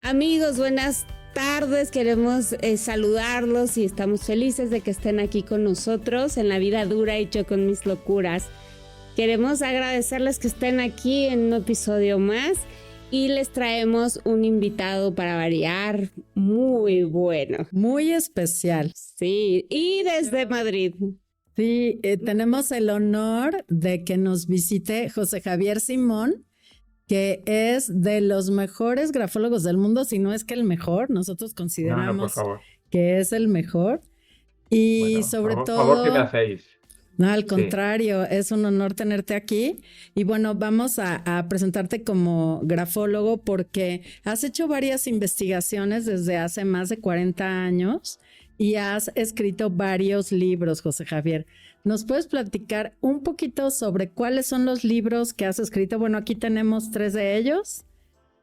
Amigos, buenas tardes. Queremos saludarlos y estamos felices de que estén aquí con nosotros en La Vida Dura y Yo con Mis Locuras. Queremos agradecerles que estén aquí en un episodio más y les traemos un invitado para variar muy bueno. Muy especial. Sí, y desde Madrid. Sí, tenemos el honor de que nos visite José Javier Simón, que es de los mejores grafólogos del mundo, si no es que el mejor. Nosotros No, por consideramos favor. que es el mejor. Y Bueno, sobre favor que me todo, hacéis. no, al Sí. contrario, es un honor tenerte aquí. Y bueno, vamos a presentarte como grafólogo porque has hecho varias investigaciones desde hace más de 40 años y has escrito varios libros, José Javier. ¿Nos puedes platicar un poquito sobre cuáles son los libros que has escrito? Bueno, aquí tenemos 3 de ellos,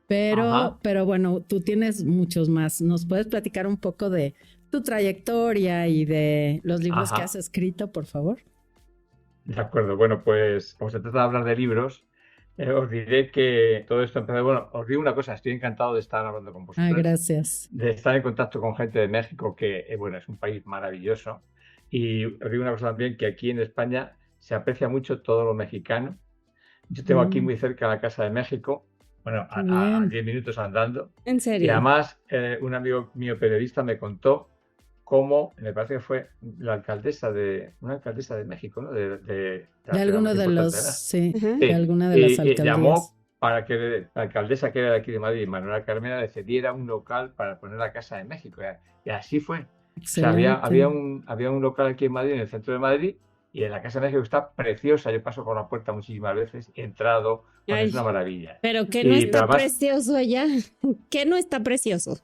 Ajá. pero bueno, tú tienes muchos más. ¿Nos puedes platicar un poco de tu trayectoria y de los libros que has Ajá. escrito, por favor? De acuerdo. Bueno, pues como se trata de hablar de libros, os diré que todo esto empezó. Bueno, os digo una cosa, estoy encantado de estar hablando con Ah, vosotras, gracias. de estar en contacto con gente de México, que bueno, es un país maravilloso. Y os digo una cosa también, que aquí en España se aprecia mucho todo lo mexicano. Yo tengo aquí muy cerca la Casa de México, bueno, Qué a bien. 10 minutos andando. ¿En Y serio? además, un amigo mío periodista me contó cómo, me parece que fue una alcaldesa de México, ¿no? De La ciudad alguno más de los, importante, ¿verdad? sí, Ajá. de Sí, alguna de las y llamó alcaldías. para que la alcaldesa que era de aquí de Madrid, Manuela Carmena, le cediera un local para poner la Casa de México. Y así fue. O sea, Excelente. había un local aquí en Madrid, en el centro de Madrid, y en la Casa de México está preciosa. Yo paso por la puerta muchísimas veces, he entrado, bueno, es una Ay, maravilla. pero que no Pero está además, precioso allá. ¿Qué no está precioso?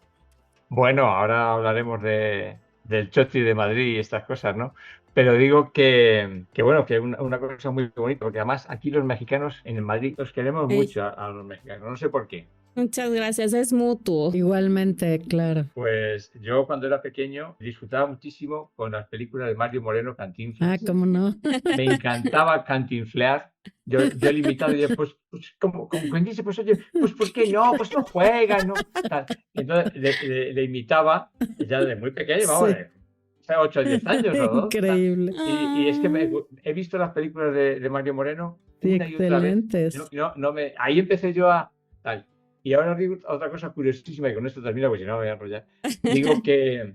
bueno, ahora hablaremos del Chotri de Madrid y estas cosas, ¿no? Pero digo que bueno, que una cosa muy bonita, porque además aquí los mexicanos en Madrid los queremos Ay, mucho a los mexicanos, no sé por qué. muchas gracias, es mutuo. Igualmente, claro. Pues yo cuando era pequeño disfrutaba muchísimo con las películas de Mario Moreno Ah, Cantinflas. cómo no. Me encantaba cantinflear. Yo he limitado y yo, pues como quien dice, pues oye, pues ¿por qué no? Pues no juegan, ¿no? Tal. Y entonces le imitaba ya desde muy pequeño, vamos, Sí. de 8 o 10 años o 12, tal. Increíble. Y es que he visto las películas de Mario Moreno Sí, una y otra vez. excelentes. Ahí empecé yo a tal. Y ahora os digo otra cosa curiosísima, y con esto termino, porque si no me voy a enrollar. Digo que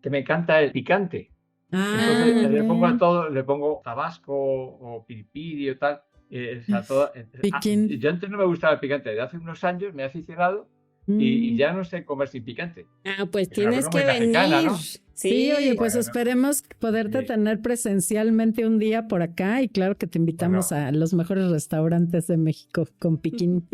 me encanta el picante. Ah, Entonces muy le pongo a bien. todo, le pongo tabasco o piripiri o tal. O sea, Piquín. yo antes no me gustaba el picante, de hace unos años me he aficionado y Mm. ya no sé comer sin picante. Ah, pues Es una tienes cosa muy que mexicana, venir. ¿no? Sí, oye, Sí. pues Bueno, esperemos poderte sí, tener presencialmente un día por acá y claro que te invitamos bueno, a los mejores restaurantes de México con piquín.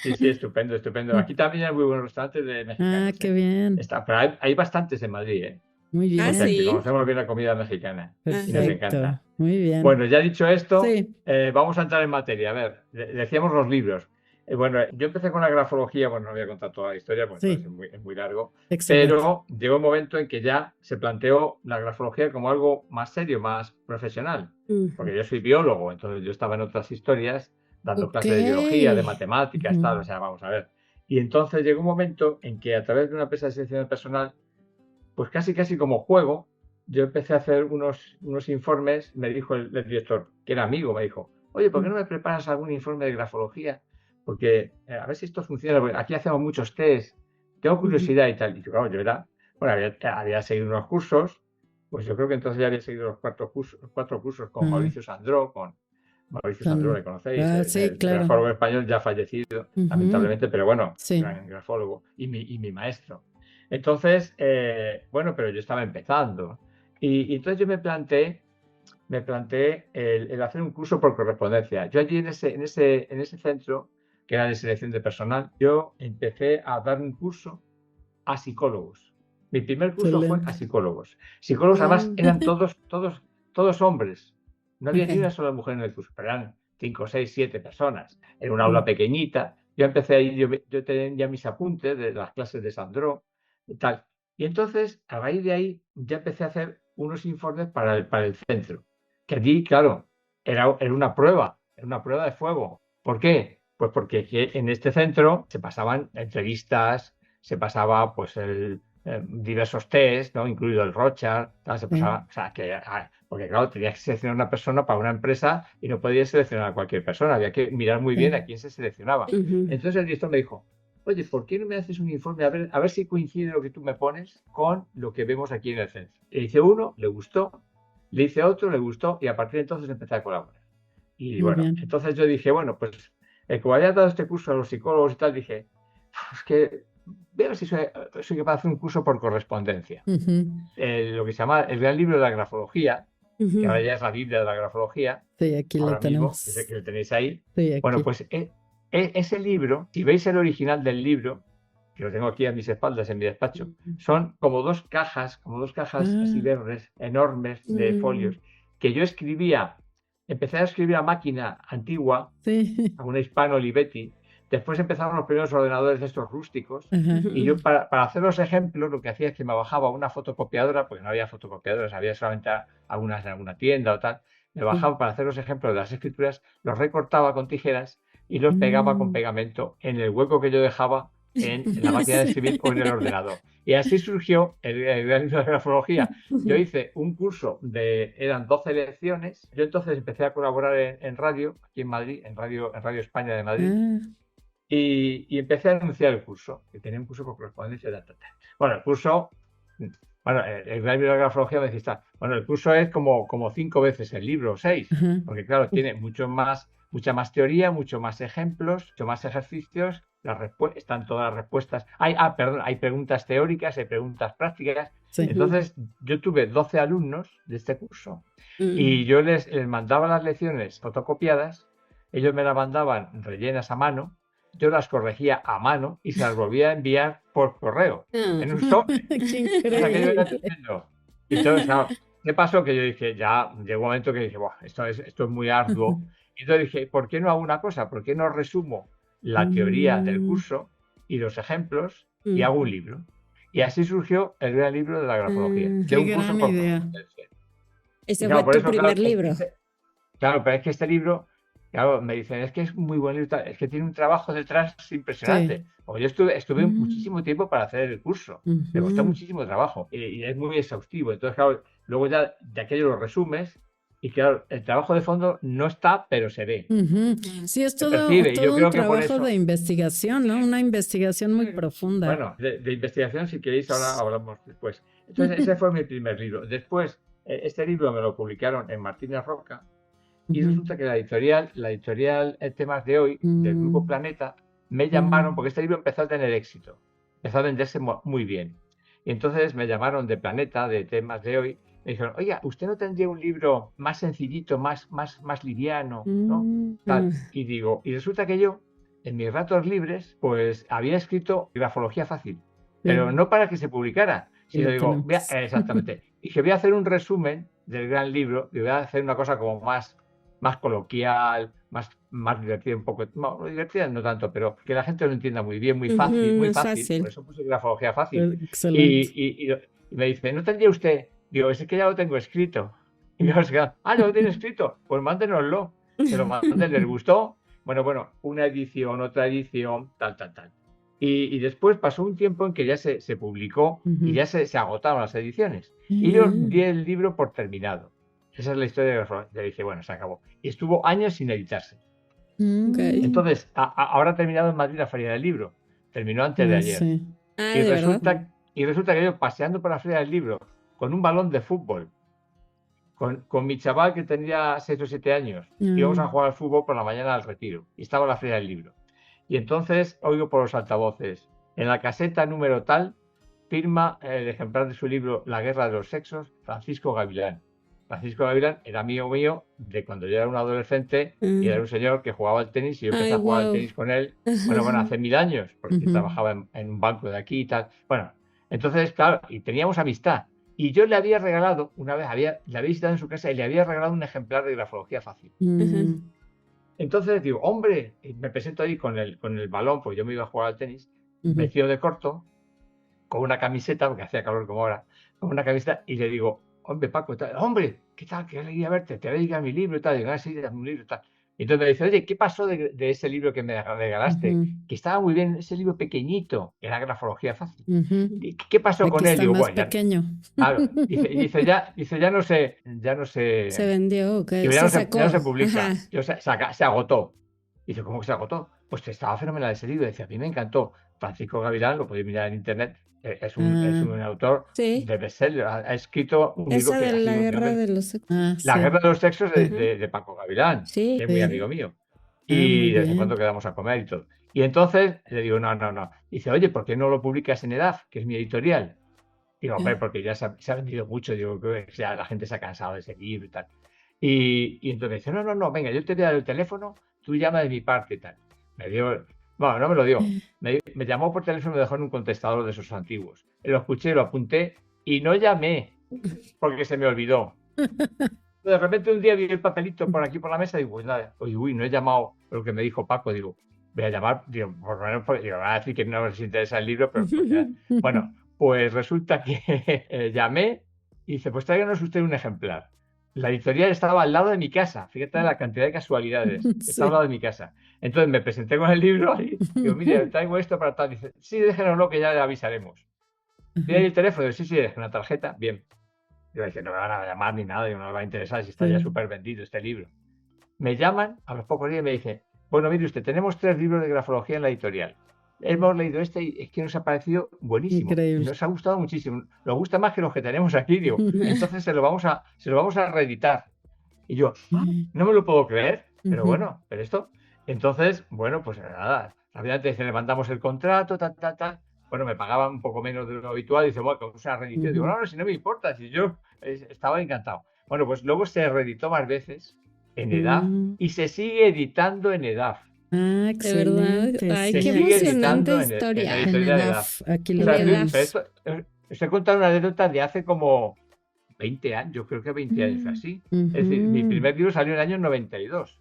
sí, estupendo, estupendo. Aquí también hay muy buenos restaurantes de Ah, mexicanos, qué ¿eh? bien. Pero hay bastantes en Madrid, ¿eh? Muy Ah, Porque bien. sí. conocemos bien la comida mexicana y nos Ajá. Perfecto. encanta. Muy bien. Bueno, ya dicho esto, Sí, vamos a entrar en materia. A ver, decíamos los libros. Bueno, yo empecé con la grafología, bueno, no voy a contar toda la historia, porque entonces sí. es muy largo, Excelente. pero llegó un momento en que ya se planteó la grafología como algo más serio, más profesional, Ujú. porque yo soy biólogo, entonces yo estaba en otras historias, dando Ok. clases de biología, de matemáticas, tal, o Ujú. sea, vamos a ver. Y entonces llegó un momento en que a través de una empresa de selección de personal, pues casi como juego, yo empecé a hacer unos informes. Me dijo el director, que era amigo, me dijo, oye, ¿por qué no me preparas algún informe de grafología? Porque a ver si esto funciona, porque aquí hacemos muchos test, tengo Ujú. curiosidad y tal. Y yo, claro, bueno, había seguido unos cursos, pues yo creo que entonces ya había seguido los 4 cursos con Ah, Mauricio Sandró, con- le conocéis, sí, el claro. grafólogo español ya fallecido, Ujú. lamentablemente, pero bueno, Sí. gran grafólogo y mi maestro. Entonces, bueno, pero yo estaba empezando. Y entonces yo me planteé el hacer un curso por correspondencia. Yo allí en ese centro, que era de selección de personal, yo empecé a dar un curso a psicólogos. Mi primer curso fue a Excelente. psicólogos. Psicólogos además Ah, eran todos hombres. No había ni una Ok. sola mujer en el curso, pero eran 5, 6, 7 personas. Era una aula pequeñita. Yo empecé ahí, yo tenía mis apuntes de las clases de Sandro y tal. Y entonces, a raíz de ahí, ya empecé a hacer unos informes para el centro. Que allí, claro, era una prueba de fuego. ¿Por qué? Pues porque en este centro se pasaban entrevistas, se pasaba pues diversos test, ¿no? Incluido el Rorschach, tal, se pasaba, o sea, porque claro, tenías que seleccionar una persona para una empresa y no podías seleccionar a cualquier persona, había que mirar muy bien a quién se seleccionaba. Entonces el director me dijo, oye, ¿por qué no me haces un informe a ver si coincide lo que tú me pones con lo que vemos aquí en el centro? Le hice uno, le gustó, le hice otro, le gustó y a partir de entonces empecé a colaborar. Y Muy bueno, bien. entonces yo dije, bueno, pues como había dado este curso a los psicólogos y tal, dije, es que veo si soy capaz de hacer un curso por correspondencia. Lo que se llama el Gran Libro de la Grafología, que ahora ya es la Biblia de la Grafología. Sí, aquí ahora lo tenemos. mismo, que lo tenéis ahí. Sí, aquí. Bueno, pues ese libro, si veis el original del libro, que lo tengo aquí a mis espaldas en mi despacho, son como dos cajas así verdes, enormes, de folios, que yo empecé a escribir a máquina antigua, a una Hispano Olivetti. Después empezaron los primeros ordenadores de estos rústicos. Y yo, para hacer los ejemplos, lo que hacía es que me bajaba una fotocopiadora, porque no había fotocopiadoras, había solamente algunas en alguna tienda o tal. Me bajaba para hacer los ejemplos de las escrituras, los recortaba con tijeras y los pegaba con pegamento en el hueco que yo dejaba en la máquina de escribir o en el ordenador. Y así surgió el Gran Libro de la Grafología. Yo hice un curso eran 12 lecciones. Yo entonces empecé a colaborar en radio, aquí en Madrid, en Radio España de Madrid. Y empecé a anunciar el curso, que tenía un curso por correspondencia. Bueno, el curso, el Gran Libro de la Grafología me decía, bueno, el curso es como 5 veces el libro, 6, porque claro, tiene mucha más teoría, mucho más ejemplos, mucho más ejercicios, están todas las respuestas. Hay preguntas teóricas, hay preguntas prácticas. Sí. Entonces, yo tuve 12 alumnos de este curso y yo les mandaba las lecciones fotocopiadas, ellos me las mandaban rellenas a mano, yo las corregía a mano y se las volvía a enviar por correo, en un sobre. ¡Qué increíble! Y entonces, claro, ¿qué pasó? Que yo dije, ya llegó un momento que dije, esto es muy arduo. Y entonces dije, ¿por qué no hago una cosa? ¿Por qué no resumo la teoría del curso y los ejemplos y hago un libro? Y así surgió el Gran Libro de la Grafología. ¡Qué gran idea! Ese fue tu primer libro. Claro, pero es que este libro, claro, me dicen, es que es muy buen libro, es que tiene un trabajo detrás impresionante. Sí. Porque yo estuve muchísimo tiempo para hacer el curso. Me costó muchísimo trabajo y es muy exhaustivo. Entonces, claro, luego ya de aquello lo resumes. Y claro, el trabajo de fondo no está, pero se ve. Sí, es todo un trabajo de investigación, ¿no? Una investigación muy profunda. Bueno, de investigación, si queréis, ahora hablamos después. Entonces, ese fue mi primer libro. Después, este libro me lo publicaron en Martínez Roca y resulta que la editorial Temas de Hoy, del Grupo Planeta, me llamaron, porque este libro empezó a tener éxito, empezó a venderse muy bien. Y entonces me llamaron de Planeta, de Temas de Hoy, me dijeron, oiga, ¿usted no tendría un libro más sencillito, más liviano, ¿no? Tal. Y resulta que yo, en mis ratos libres, pues había escrito Grafología Fácil, pero no para que se publicara, sino digo, exactamente, dije, voy a hacer un resumen del gran libro y voy a hacer una cosa como más coloquial, más divertida un poco, no divertida no tanto, pero que la gente lo entienda muy bien, muy fácil, por eso puse Grafología Fácil. Y me dice, ¿no tendría usted? Digo, es que ya lo tengo escrito. Y yo, ¿ya lo tiene escrito? Pues mándenoslo. Se lo mandé, les gustó. Bueno, una edición, otra edición, tal. Y después pasó un tiempo en que ya se publicó y ya se agotaron las ediciones. Y yo di el libro por terminado. Esa es la historia de Grafología. Le dije, bueno, se acabó. Y estuvo años sin editarse. Entonces, ahora ha terminado en Madrid la Feria del Libro. Terminó antes de ayer. Sí. Y resulta que yo, paseando por la Feria del Libro, con un balón de fútbol, con mi chaval que tenía 6 o 7 años, íbamos a jugar al fútbol por la mañana al retiro, y estaba la Feria del Libro. Y entonces oigo por los altavoces, en la caseta número tal, firma el ejemplar de su libro La Guerra de los Sexos, Francisco Gavilán. Francisco Gavilán era amigo mío de cuando yo era un adolescente y era un señor que jugaba al tenis y yo empecé a jugar al tenis con él, bueno, hace 1000 años, porque trabajaba en un banco de aquí y tal. Bueno, entonces, claro, y teníamos amistad. Y yo le había regalado, una vez, le había visitado en su casa y le había regalado un ejemplar de Grafología Fácil. Entonces digo, hombre, y me presento ahí con el balón, pues yo me iba a jugar al tenis, vestido de corto, con una camiseta, porque hacía calor como ahora, con una camiseta, y le digo, hombre, Paco, tal, hombre, ¿qué tal? Qué alegría verte, te voy a dedicar mi libro y tal. Digo, sí, un libro y tal. Y entonces me dice, oye, ¿qué pasó de ese libro que me regalaste? Ujú, Que estaba muy bien, ese libro pequeñito, que era grafología fácil. ujú. ¿Qué pasó con Aquí él? está Digo, más bueno, ya, pequeño. claro. Dice, ya no Se sé, vendió, ¿o qué? digo, Se ya no sacó. se Ajá. publica. Se agotó. Dice, ¿cómo que se agotó? Pues estaba fenomenal ese libro. Dice, a mí me encantó. Francisco Gavilán, lo podéis mirar en internet, es Ah, un autor Sí. de bestseller. Ha escrito un libro Esa que de ha la sido un guerra Nobel. de los sexos. La sí. guerra de los sexos Ajá. de Paco Gavilán, que Sí. es muy Sí. amigo mío. Ah, muy Y de vez en cuando bien. quedamos a comer y todo. Y entonces le digo, no, no, no. Dice, oye, ¿por qué no lo publicas en EDAF, que es mi editorial? Digo, hombre, porque ya se ha vendido mucho. Digo, que ya la gente se ha cansado de ese libro y tal. Y entonces dice, no, no, no, venga, yo te voy a dar el teléfono, tú llama de mi parte y tal. Me dio, bueno, no me lo dio. Me llamó por teléfono y me dejó en un contestador de esos antiguos. Lo escuché, lo apunté y no llamé porque se me olvidó. De repente un día vi el papelito por aquí por la mesa y digo, pues nada, uy, no he llamado lo que me dijo Paco. Digo, voy a llamar, digo, por lo menos, digo, van a decir que no les interesa el libro, pero bueno, pues resulta que llamé y dice, pues tráiganos usted un ejemplar. La editorial estaba al lado de mi casa, fíjate la cantidad de casualidades, estaba al Sí. lado de mi casa. Entonces me presenté con el libro y digo, mire, traigo esto para tal. Dice, sí, déjenoslo que ya le avisaremos. Tiene el teléfono, digo, sí, deje una tarjeta, bien. Yo dije, no me van a llamar ni nada, no me va a interesar si está ya súper vendido este libro. Me llaman a los pocos días y me dicen, bueno, mire usted, tenemos 3 libros de grafología en la editorial. Hemos leído este y es que nos ha parecido buenísimo. Increíble. Nos ha gustado muchísimo. Nos gusta más que los que tenemos aquí, digo. Entonces se lo vamos a reeditar. Y yo, no me lo puedo creer, pero bueno, pero esto. Entonces, bueno, pues nada, rápidamente le mandamos el contrato, tal. Bueno, me pagaban un poco menos de lo habitual. Dice, bueno, con una reedición. Digo, no, no, si no me importa, si yo estaba encantado. Bueno, pues luego se reeditó más veces en EDAF y se sigue editando en EDAF. Ah, De verdad. excelente. Ay, Se qué sigue emocionante editando en historia. la En editorial de EDAF, EDAF. aquí O lo En sea, EDAF. tenemos. os he contado una anécdota de hace como 20 años, yo creo que 20 años así. Es decir, mi primer libro salió en el año 92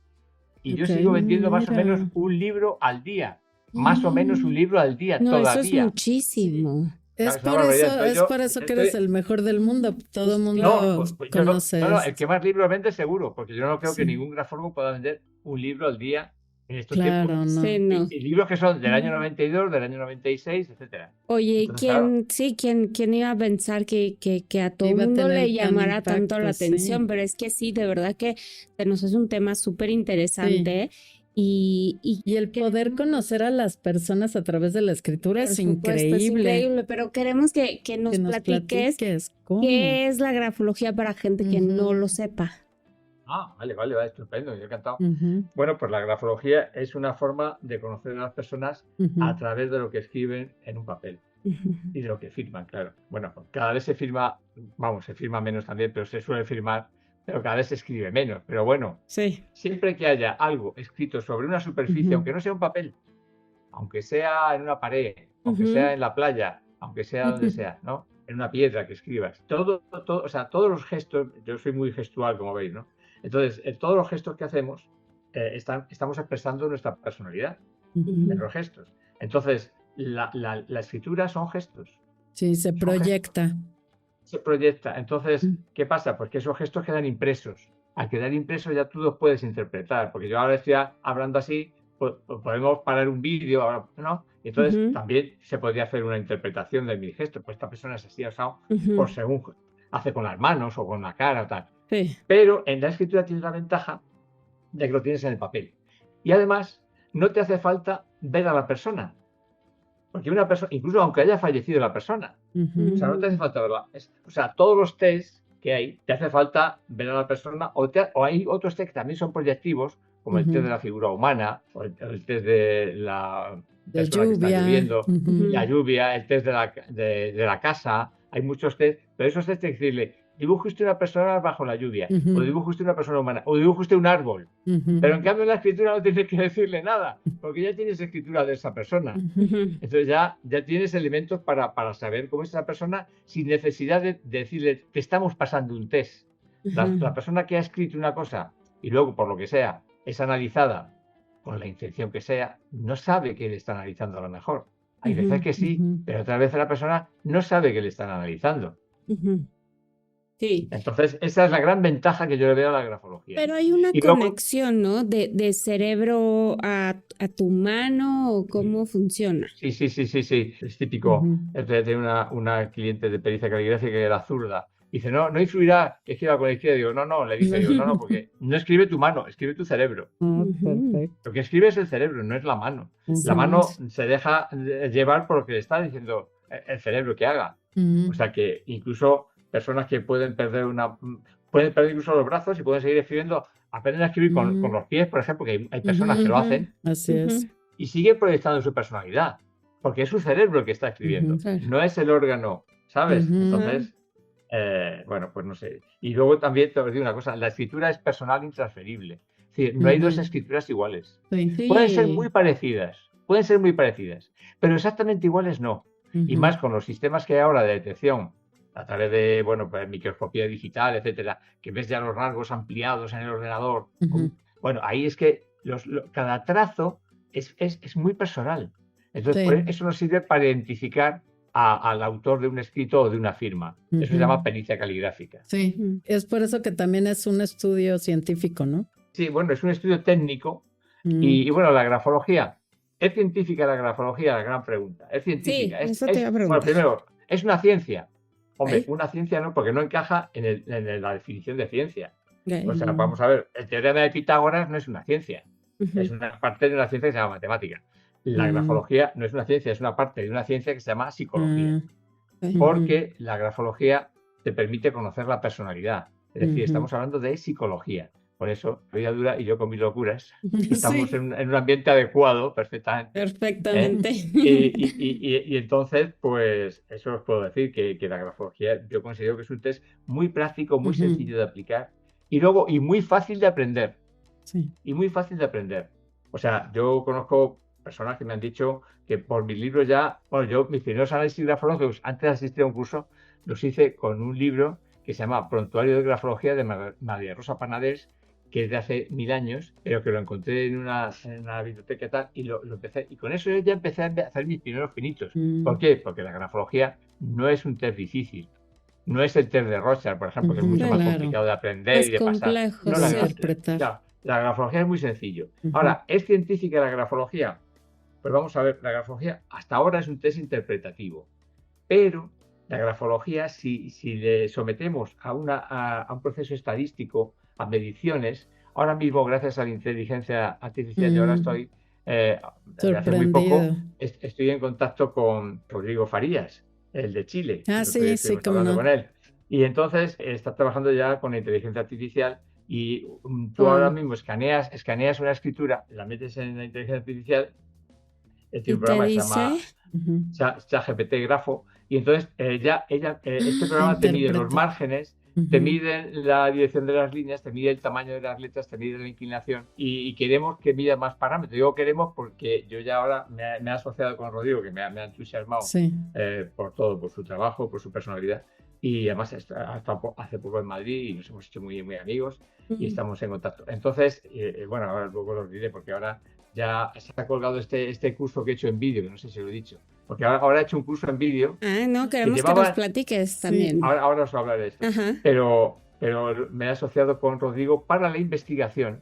y yo Ok, sigo vendiendo más o mira. menos un libro al día. Más o menos un libro al día No, eso es todavía. muchísimo. Es Claro, es una por barbaridad. eso, Entonces es yo por eso que eres estoy. el mejor del mundo. Todo el No, mundo pues conoce no, el esto. que más libros vende seguro, porque yo no creo que Sí. ningún grafólogo pueda vender un libro al día en estos Claro, tiempos. no. Sí, no. Y libros que son del año 92, del año 96, etcétera. Oye, Entonces, claro, ¿quién iba a pensar que a todo el Iba a mundo tener le tan llamara tanto la impacto, atención? sí. Pero es que sí, de verdad que se nos hace un tema súper interesante y Y el poder conocer a las personas a través de la escritura por es supuesto, es increíble. increíble, pero queremos que nos Que nos platiques platiques cómo. qué es la grafología para gente que no lo sepa. vale, estupendo, yo he encantado. Ujú, Bueno, pues la grafología es una forma de conocer a las personas ujú, a través de lo que escriben en un papel y de lo que firman, claro. Bueno, pues cada vez se firma, se firma menos también, pero se suele firmar, pero cada vez se escribe menos. Pero bueno, Sí. siempre que haya algo escrito sobre una superficie, Ujú. aunque no sea un papel, aunque sea en una pared, aunque Ujú. sea en la playa, aunque sea donde sea, ¿no? En una piedra que escribas. O sea, todos los gestos, yo soy muy gestual, como veis, ¿no? Entonces, todos los gestos que hacemos, estamos expresando nuestra personalidad en Ujú. los gestos. Entonces, la escritura son gestos, Sí, se son proyecta. se proyecta. Entonces, Mm. ¿qué pasa? Pues que esos gestos quedan impresos. Al quedar impresos ya tú los puedes interpretar, porque yo ahora estoy hablando así, pues podemos parar un vídeo, ¿no? Y entonces Ujú. también se podría hacer una interpretación de mis gestos, pues esta persona es así, asado, Ujú. por según hace con las manos o con la cara o tal. Sí. Pero en la escritura tienes la ventaja de que lo tienes en el papel. Y además, no te hace falta ver a la persona. Porque una persona, incluso aunque haya fallecido la persona, o sea, no te hace falta verla. O sea, todos los test que hay, te hace falta ver a la persona, o hay otros test que también son proyectivos, como el test de la figura humana, o el test de la De persona que está lluvia. lloviendo, Ujú. la lluvia, el test de la casa. Hay muchos test, pero esos test tienes que decirle, dibuje usted una persona bajo la lluvia, Ujú. o dibuje usted una persona humana, o dibuje usted un árbol. Ujú. Pero en cambio en la escritura no tienes que decirle nada, porque ya tienes escritura de esa persona. Ujú. Entonces ya tienes elementos para saber cómo es esa persona sin necesidad de decirle, te estamos pasando un test. La persona que ha escrito una cosa y luego, por lo que sea, es analizada con la intención que sea, no sabe que le está analizando a lo mejor. Hay veces que sí, Ujú. pero otras veces la persona no sabe que le están analizando. Sí. Entonces, esa es la gran ventaja que yo le veo a la grafología. Pero hay una Y luego, conexión, ¿no? De cerebro a tu mano, ¿o cómo funciona? sí, es típico. Ujú. Es de una cliente de pericia caligráfica que era zurda. Dice, no influirá que escriba con la izquierda. Digo, no, le digo, no, porque no escribe tu mano, escribe tu cerebro. Ah, Ujú. perfecto. Lo que escribe es el cerebro, no es la mano. La Exacto. mano se deja llevar por lo que le está diciendo el cerebro que haga. Ujú. O sea que incluso personas que pueden perder incluso los brazos y pueden seguir escribiendo, aprenden a escribir con los pies, por ejemplo, que hay personas que lo hacen Así es. y siguen proyectando su personalidad, porque es su cerebro el que está escribiendo, Claro. no es el órgano, ¿sabes? Ujú. Entonces, bueno, pues no sé. Y luego también te digo una cosa, la escritura es personal e intransferible. Es decir, no hay dos Ujú. escrituras iguales. Sí. Pueden ser Sí. muy parecidas, pero exactamente iguales no. Y Ujú. más con los sistemas que hay ahora de detección a través de, bueno, pues microscopía digital, etcétera, que ves ya los rasgos ampliados en el ordenador. Ujú. Bueno, ahí es que cada trazo es muy personal. Entonces, Sí. pues, eso nos sirve para identificar al autor de un escrito o de una firma. Eso se Ujú. llama pericia caligráfica. Sí, Ujú. es por eso que también es un estudio científico, ¿no? Sí, bueno, es un estudio técnico. Mm. Y bueno, la grafología. ¿Es científica la grafología? La gran pregunta. ¿Es científica? Sí, eso te iba a Bueno, preguntar. primero, ¿es una ciencia? Hombre, Ay. una ciencia no, porque no encaja en la definición de ciencia. Ok. O sea, vamos a ver, el teorema de Pitágoras no es una ciencia, Ujú. es una parte de una ciencia que se llama matemática. La Mm. grafología no es una ciencia, es una parte de una ciencia que se llama psicología, Mm. porque la grafología te permite conocer la personalidad. Es decir, Ujú. estamos hablando de psicología. Por eso, la vida dura y yo con mis locuras, estamos Sí, en un ambiente adecuado perfectamente. Perfectamente. Y entonces, pues eso os puedo decir, que la grafología yo considero que es un test muy práctico, muy Ujú. sencillo de aplicar y luego muy fácil de aprender. Sí. O sea, yo conozco personas que me han dicho que por mis libros ya, bueno, yo mis primeros análisis grafológicos antes de asistir a un curso los hice con un libro que se llama Prontuario de Grafología de María Rosa Panadés, que es de hace 1000 años, pero que lo encontré en una biblioteca y tal, y lo empecé, y con eso yo ya empecé a hacer mis primeros pinitos. ¿Por qué? Porque la grafología no es un test difícil. No es el test de Rorschach, por ejemplo, que es Ujú. mucho más Claro. complicado de aprender Es y de pasar. complejo, No, De sí. interpretar. claro, la grafología es muy sencillo. Ujú. Ahora, ¿es científica la grafología? Pues vamos a ver, la grafología hasta ahora es un test interpretativo, pero la grafología, si le sometemos a un proceso estadístico, a mediciones, ahora mismo, gracias a la inteligencia artificial, yo ahora estoy, desde hace muy poco, Sorprendido. estoy en contacto con Rodrigo Farías, el de Chile. Ah, El otro día sí, estuvimos cómo hablando no. con él. Y entonces está trabajando ya con la inteligencia artificial y tú ahora Wow. mismo escaneas una escritura, la metes en la inteligencia artificial, Y tiene un te programa que se llama dice, Ujú. ChatGPT Grafo, y entonces este programa te mide los Interpreta. márgenes, te Ujú. mide la dirección de las líneas, te mide el tamaño de las letras, te mide la inclinación y queremos que mida más parámetros. Digo queremos porque yo ya ahora me he asociado con Rodrigo, que me ha entusiasmado Sí. por todo, por su trabajo, por su personalidad. Y además ha estado hace poco en Madrid y nos hemos hecho muy, muy amigos y estamos en contacto. Entonces, bueno, ahora luego lo diré porque ahora ya se ha colgado este curso que he hecho en vídeo, que no sé si lo he dicho. Porque ahora he hecho un curso en vídeo Ah, no, queremos que llevaba- nos platiques Sí. también. ahora os hablaré de esto. Ajá. Pero me he asociado con Rodrigo para la investigación,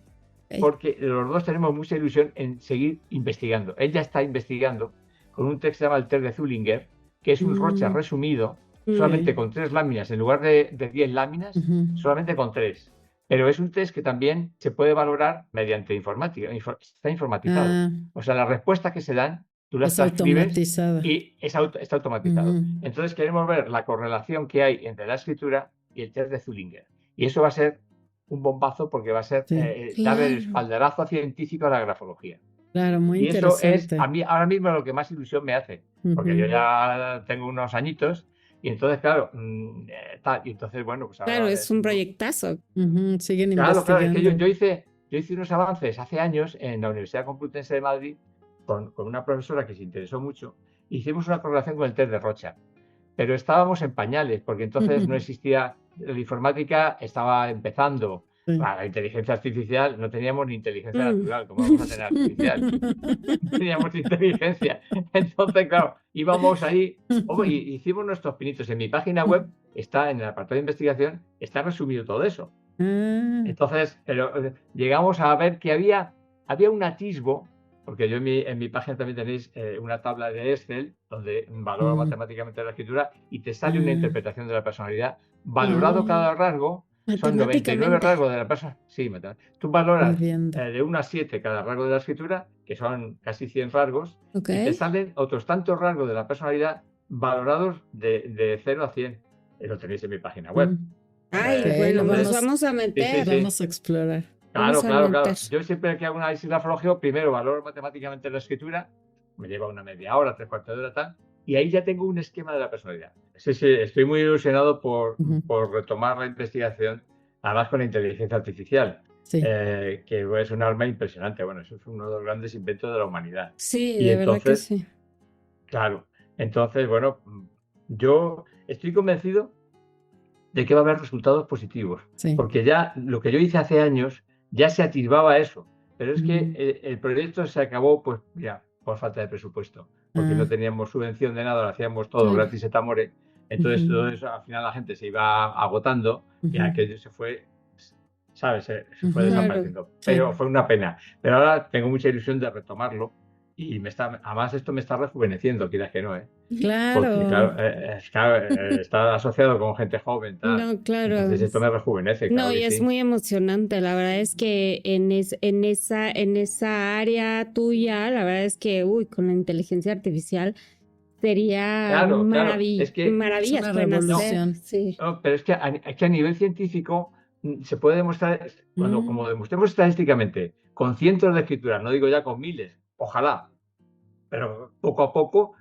Ok. porque los dos tenemos mucha ilusión en seguir investigando. Él ya está investigando con un test que se llama el test de Zullinger, que es un Rorschach resumido, solamente con 3 láminas, en lugar de 10 láminas, Ujú. solamente con 3. Pero es un test que también se puede valorar mediante informática, está informatizado. Ah, O sea, las respuestas que se dan, tú las es transcribes automatizada. y está automatizado. Ujú. Entonces queremos ver la correlación que hay entre la escritura y el test de Zullinger. Y eso va a ser un bombazo porque va a ser Sí. darle el Claro. espaldarazo científico a la grafología. Claro, muy Y eso es interesante. a mí ahora mismo lo que más ilusión me hace, porque yo Ujú. ya tengo unos añitos y entonces, claro, y entonces, bueno, pues ahora... Claro, es un proyectazo. Ujú. Siguen Claro, es que investigando. yo hice unos avances hace años en la Universidad Complutense de Madrid con una profesora que se interesó mucho. Hicimos una correlación con el test de Rorschach, pero estábamos en pañales, porque entonces no existía, la informática estaba empezando, Sí. la inteligencia artificial, no teníamos ni inteligencia Mm. natural, como vamos a tener artificial, no teníamos inteligencia. Entonces, claro, íbamos ahí, y hicimos nuestros pinitos. En mi página web está en el apartado de investigación, está resumido todo eso. Ah, Entonces, llegamos a ver que había un atisbo, porque yo en mi página también tenéis una tabla de Excel donde valoro matemáticamente la escritura y te sale una interpretación de la personalidad. Valorado cada rasgo, son 99 Matemáticamente. rasgos de la personalidad. Sí, tú valoras estoy viendo. de 1 a 7 cada rasgo de la escritura, que son casi 100 rasgos, Ok. y te salen otros tantos rasgos de la personalidad valorados de 0 a 100. Lo tenéis en mi página web. Ay, Ok, bueno, lo nos vamos- vamos a meter. sí. Vamos a explorar. Vamos Claro, a claro. meter. Yo siempre que hago un análisis grafológico, primero valoro matemáticamente la escritura, me lleva una media hora, 3/4 de hora, tal, y ahí ya tengo un esquema de la personalidad. Sí, estoy muy ilusionado por retomar la investigación, además con la inteligencia artificial, Sí. que es un arma impresionante. Bueno, eso es uno de los grandes inventos de la humanidad. Sí, Y de verdad que entonces, sí. claro, entonces, bueno, yo estoy convencido de que va a haber resultados positivos, Sí. porque ya lo que yo hice hace años ya se atisbaba eso, pero es que el proyecto se acabó, pues mira, por falta de presupuesto, porque no teníamos subvención de nada, lo hacíamos todo Claro. gratis et amore, entonces todo eso, al final la gente se iba agotando y aquello se fue, ¿sabes? Se fue Claro. desapareciendo, Sí. pero fue una pena. Pero ahora tengo mucha ilusión de retomarlo y además esto me está rejuveneciendo, quieras que no, ¿eh? Claro. Porque claro, está asociado con gente joven, tal. No, claro. Entonces esto me rejuvenece, claro No, y que es sí. muy emocionante. La verdad es que en esa área tuya, la verdad es que, con la inteligencia artificial sería Claro, es que maravillas es una pueden hacer. revolución. Sí. no, pero es que a nivel científico se puede demostrar, como demostremos estadísticamente, con cientos de escrituras, no digo ya con miles, ojalá, pero poco a poco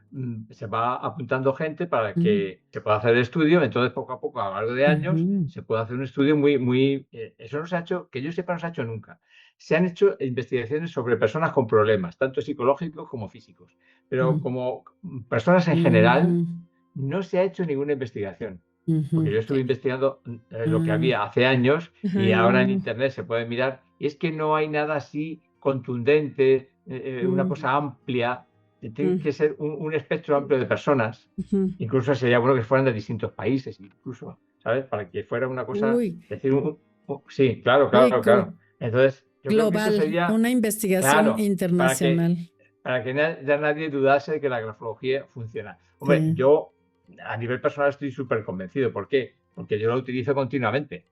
se va apuntando gente para que se pueda hacer el estudio, entonces poco a poco, a lo largo de años, se puede hacer un estudio muy... eso no se ha hecho, que yo sepa, no se ha hecho nunca. Se han hecho investigaciones sobre personas con problemas, tanto psicológicos como físicos, pero como personas en general, no se ha hecho ninguna investigación. Porque yo estuve investigando lo que había hace años y ahora en Internet se puede mirar, y es que no hay nada así contundente, una cosa amplia. Tiene que ser un espectro amplio de personas. Incluso sería bueno que fueran de distintos países, incluso, ¿sabes? Para que fuera una cosa, decir, sí, claro. Entonces, yo creo que eso Global, sería una investigación internacional. para que ya nadie dudase de que la grafología funciona. Hombre, yo a nivel personal estoy súper convencido. ¿Por qué? Porque yo lo utilizo continuamente.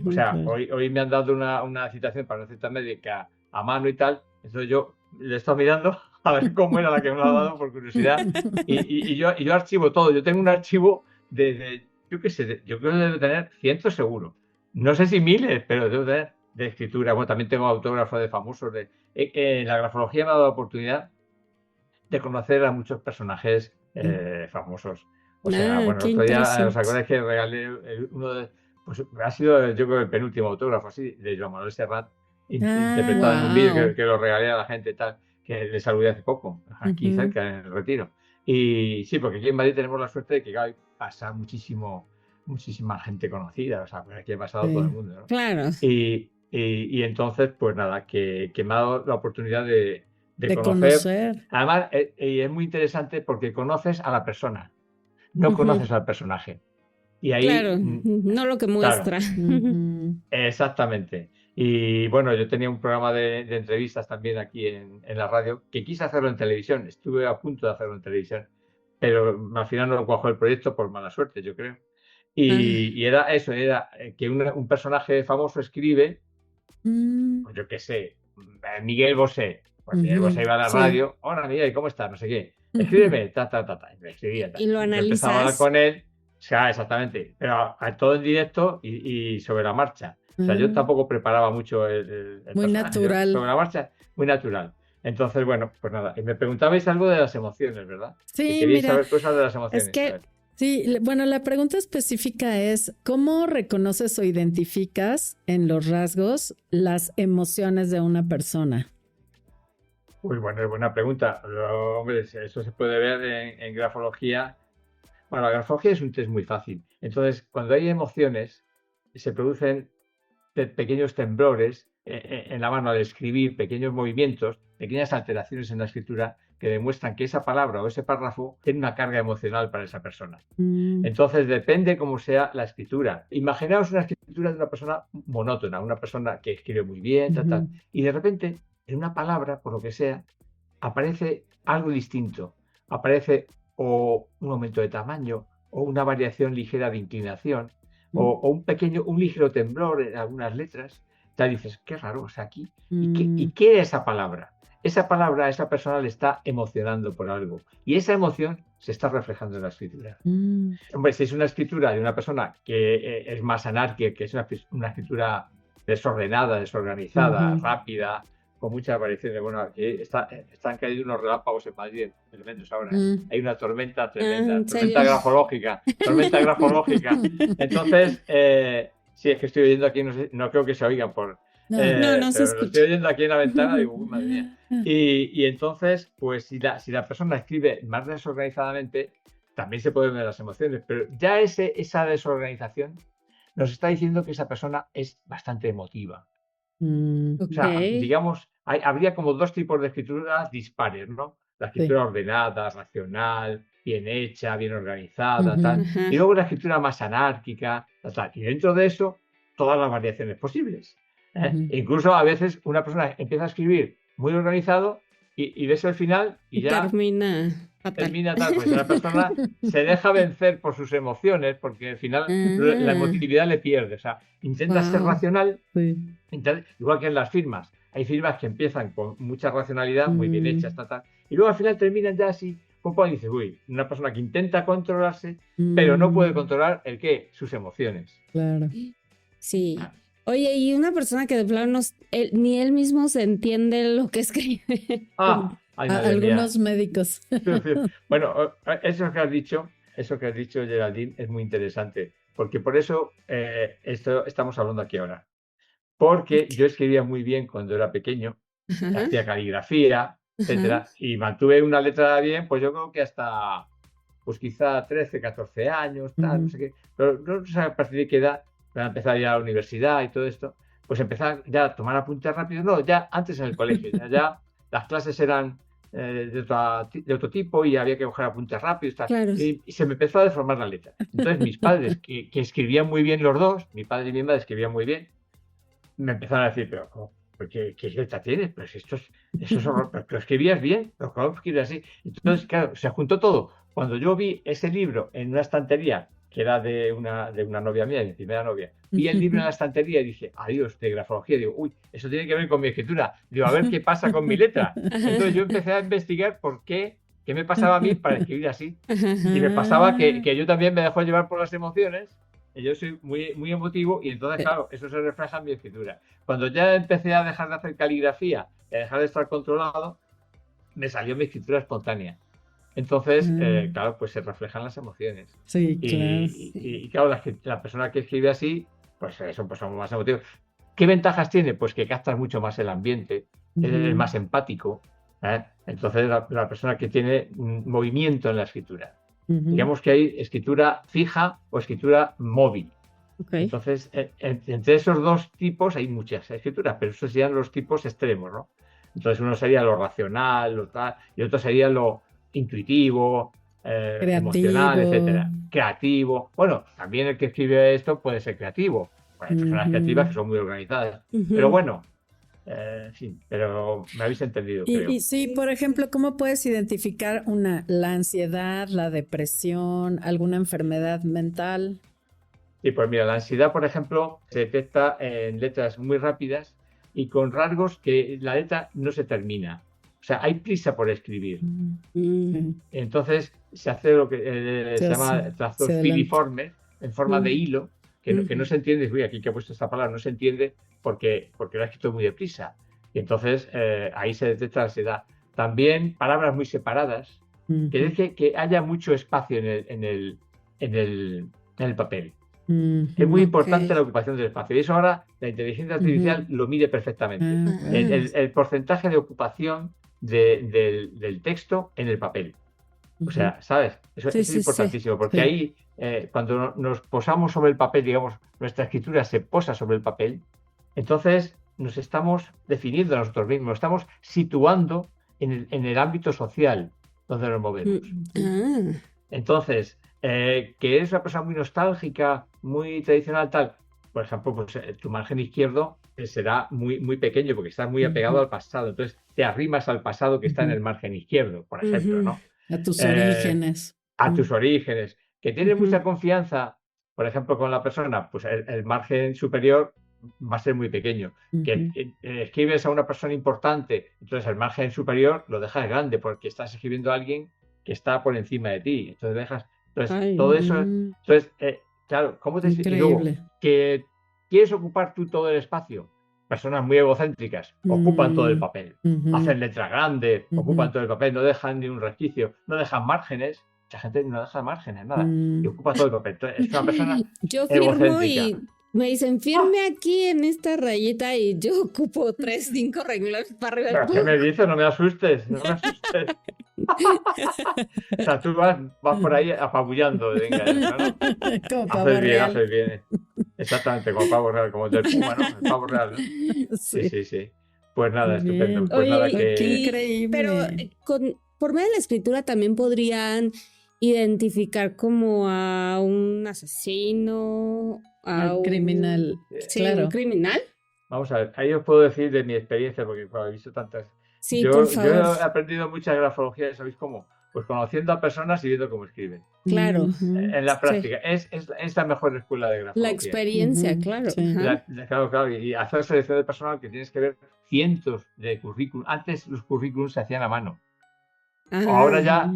O sea, Claro. hoy me han dado una citación para una cita médica a mano y tal, entonces yo le he estado mirando a ver cómo era la que me lo ha dado por curiosidad y yo archivo todo. Yo tengo un archivo yo qué sé, yo creo que debo tener cientos seguro. No sé si miles, pero debo tener de escritura. Bueno, también tengo autógrafos de famosos. La grafología me ha dado la oportunidad de conocer a muchos personajes famosos. O sea, bueno, qué el otro día, interesante. ¿os acordáis que regalé uno de... Pues ha sido, yo creo, el penúltimo autógrafo, así, de Joan Manuel Serrat, interpretado en un vídeo que lo regalé a la gente y tal, que le saludé hace poco, aquí cerca, en el Retiro. Y sí, porque aquí en Madrid tenemos la suerte de que pasa muchísima gente conocida, o sea, aquí ha pasado todo el mundo, ¿no? Claro. Y entonces, pues nada, que me ha dado la oportunidad de conocer. Además, es muy interesante porque conoces a la persona, no conoces al personaje. Y ahí, claro, no lo que muestra. Claro. Exactamente. Y bueno, yo tenía un programa de entrevistas también aquí en la radio, que quise hacerlo en televisión, estuve a punto de hacerlo en televisión, pero al final no cuajó el proyecto por mala suerte, yo creo. Y era eso, era que un personaje famoso escribe, pues yo qué sé, Miguel Bosé. Pues Miguel Bosé iba a la radio, hola Miguel, ¿cómo estás? No sé qué. Escríbeme, y me escribía. Y lo analizas. Yo empezaba a hablar con él, o sea, exactamente, pero todo en directo y sobre la marcha. O sea, yo tampoco preparaba mucho el muy natural. Sobre la marcha, muy natural. Entonces, bueno, pues nada. Y me preguntabais algo de las emociones, ¿verdad? Sí, que queríais saber cosas de las emociones. Es que... Sí, bueno, la pregunta específica es, ¿cómo reconoces o identificas en los rasgos las emociones de una persona? Pues bueno, es buena pregunta. Hombre, eso se puede ver en grafología. Bueno, la grafología es un test muy fácil. Entonces, cuando hay emociones, se producen pequeños temblores en la mano al escribir, pequeños movimientos, pequeñas alteraciones en la escritura que demuestran que esa palabra o ese párrafo tiene una carga emocional para esa persona. Entonces, depende cómo sea la escritura. Imaginaos una escritura de una persona monótona, una persona que escribe muy bien, y de repente, en una palabra, por lo que sea, aparece algo distinto. Aparece o un aumento de tamaño, o una variación ligera de inclinación, o un ligero temblor en algunas letras. Te dices, qué raro, o sea, aquí. ¿Y qué es esa palabra? Esa palabra a esa persona le está emocionando por algo. Y esa emoción se está reflejando en la escritura. Hombre, si es una escritura de una persona que es más anárquica, que es una escritura desordenada, desorganizada, rápida, con muchas variaciones. Bueno, aquí están cayendo unos relámpagos en Madrid tremendos ahora. Hay una tormenta tremenda, tormenta grafológica. Entonces, sí, es que estoy oyendo aquí, no creo que se oigan por... No se pero escucha. lo estoy oyendo aquí en la ventana y digo, uy, madre mía. Y entonces, pues si la persona escribe más desorganizadamente, también se pueden ver las emociones, pero ya esa desorganización nos está diciendo que esa persona es bastante emotiva. O sea, digamos, habría como dos tipos de escritura dispares, ¿no? La escritura ordenada, racional, bien hecha, bien organizada, tal. Y luego la escritura más anárquica, tal. Y dentro de eso, todas las variaciones posibles. Incluso a veces una persona empieza a escribir muy organizado y ves el final y ya termina tal. Pues la persona se deja vencer por sus emociones porque al final la emotividad le pierde. O sea, intenta ser racional, igual que en las firmas. Hay firmas que empiezan con mucha racionalidad, muy bien hechas, tal. Y luego al final terminan ya así, poco y dices, uy, una persona que intenta controlarse, pero no puede controlar sus emociones. Claro. Sí. Oye, y una persona que de plano ni él mismo se entiende lo que escribe. Algunos médicos. Bueno, eso que has dicho, Geraldine, es muy interesante, porque por eso esto estamos hablando aquí ahora. Porque yo escribía muy bien cuando era pequeño, hacía caligrafía, etcétera, y mantuve una letra bien, pues yo creo que hasta, pues quizá 13, 14 años, tal, no sé qué, pero no sé a partir de qué edad, para empezar ya a la universidad y todo esto, pues empezar ya a tomar apuntes rápidos, no, ya antes en el colegio, ya las clases eran de otro tipo y había que coger apuntes rápidos, tal, Claro. y se me empezó a deformar la letra. Entonces mis padres, que escribían muy bien los dos, mi padre y mi madre escribían muy bien, me empezaron a decir, pero ¿qué letra tienes? Pero si eso es horror, pero escribías bien, pero ¿cómo escribes así? Entonces, claro, se juntó todo. Cuando yo vi ese libro en una estantería, que era de una novia mía, de mi primera novia, vi el libro en la estantería y dije, adiós, de grafología. Digo, uy, eso tiene que ver con mi escritura. Digo, a ver qué pasa con mi letra. Entonces yo empecé a investigar por qué me pasaba a mí para escribir así. Y me pasaba que yo también me dejó llevar por las emociones. Yo soy muy, muy emotivo y entonces, claro, eso se refleja en mi escritura. Cuando ya empecé a dejar de hacer caligrafía y a dejar de estar controlado, me salió mi escritura espontánea. Entonces, claro, pues se reflejan las emociones. Sí, claro. Y claro, la persona que escribe así, pues eso, pues somos más emotivos. ¿Qué ventajas tiene? Pues que captas mucho más el ambiente, es más empático. Entonces, la persona que tiene movimiento en la escritura. Digamos que hay escritura fija o escritura móvil. Entonces, entre esos dos tipos hay muchas escrituras, pero esos serían los tipos extremos, ¿no? Entonces, uno sería lo racional, y otro sería lo intuitivo, emocional, etcétera. Creativo. Bueno, también el que escribe esto puede ser creativo. Hay personas creativas que son muy organizadas. Pero bueno, sí, pero me habéis entendido, creo. Y sí, por ejemplo, ¿cómo puedes identificar la ansiedad, la depresión, alguna enfermedad mental? Sí, pues mira, la ansiedad, por ejemplo, se detecta en letras muy rápidas y con rasgos que la letra no se termina. O sea, hay prisa por escribir. Entonces se hace lo que se llama trazos filiformes en forma de hilo, que no se entiende. Uy, aquí que ha puesto esta palabra, no se entiende porque lo ha escrito muy deprisa. Y entonces ahí se detecta la ansiedad. También palabras muy separadas, que deje que haya mucho espacio en el papel. Es muy importante la ocupación del espacio. Y eso ahora la inteligencia artificial lo mide perfectamente. El porcentaje de ocupación del texto en el papel. O sea, ¿sabes? Eso es importantísimo, porque ahí, cuando nos posamos sobre el papel, digamos, nuestra escritura se posa sobre el papel, entonces nos estamos definiendo a nosotros mismos, estamos situando en el ámbito social donde nos movemos. Entonces, que eres una persona muy nostálgica, muy tradicional, tal, por ejemplo, pues, tu margen izquierdo será muy, muy pequeño porque estás muy apegado al pasado. Entonces, te arrimas al pasado que está en el margen izquierdo, por ejemplo, ¿no? A tus orígenes. A tus orígenes. Que tienes mucha confianza, por ejemplo, con la persona, pues el margen superior va a ser muy pequeño. Que escribes a una persona importante, entonces el margen superior lo dejas grande porque estás escribiendo a alguien que está por encima de ti. Entonces dejas... Entonces, todo eso... Entonces, claro, ¿cómo te... Increíble. Y luego, que quieres ocupar tú todo el espacio. Personas muy egocéntricas ocupan todo el papel. Hacen letra grande, ocupan todo el papel, no dejan ni un resquicio, no dejan márgenes. Mucha gente no deja márgenes, nada. Y ocupa todo el papel. Entonces, es una persona yo firmo egocéntrica. Y me dicen, firme aquí en esta rayita y yo ocupo 3, 5 renglones para arriba. ¿Pero qué me dices? No me asustes, no me asustes. O sea, tú vas por ahí apabullando de engaños, ¿no? Como pavo real. Haces bien. Exactamente, como pavo real, como el del Puma, ¿no? El pavo real, ¿no? Sí. Pues nada, estupendo. Pues oye, nada, qué increíble. Pero por medio de la escritura también podrían identificar como a un asesino, a un criminal. Sí, claro. un criminal. Vamos a ver, ahí os puedo decir de mi experiencia, porque he visto tantas. Sí, yo por favor. he aprendido mucha grafología, ¿sabéis cómo? Pues conociendo a personas y viendo cómo escriben. Claro. En la práctica. Sí. Es la mejor escuela de grafología. La experiencia, claro. Sí. Claro. Y hacer selección de personal que tienes que ver cientos de currículum. Antes los currículums se hacían a mano. Ahora ya,